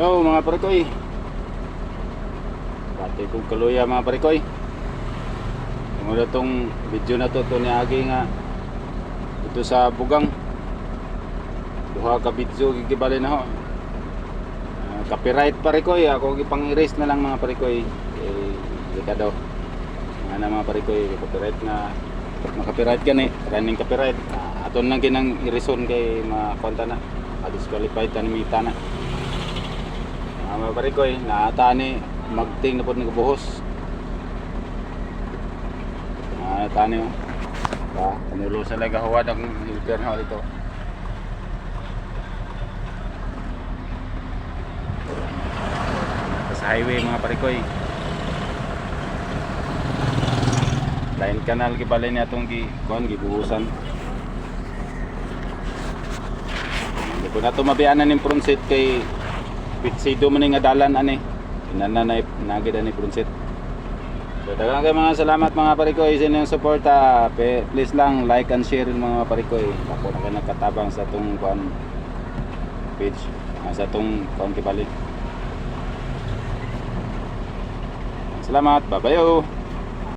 Hello mga parikoy. Pati kong kaluya mga parikoy. Muna tong video na to ni Agi nga dito sa Bugang. Duha ka video gigibali na ho. Copyright parikoy, ako gipang-erase na lang mga parikoy. Ika daw. Nga na mga parikoy, copyright na copyright gani, running copyright. Aton lang ginang i-reson kay makonta na. Disqualified ta ni mita na. Mga parikoy, naata ni magting na po nagbuhos. Naata ni kumulo sa lagahuwad ang filter na dito. Sa highway mga parikoy. Lain kanal gibalay niya itong gibuhusan. Hindi ko na ito mabianan yung front seat kay pitsido man nga dalan ani. Inananay nagid ani front seat. So daghang kay mga salamat mga parikoy sa inyong suporta. Please lang like and share mga parikoy. Ako na nakatabang sa itong page. Sa itong kibali. Salamat, bye-bye.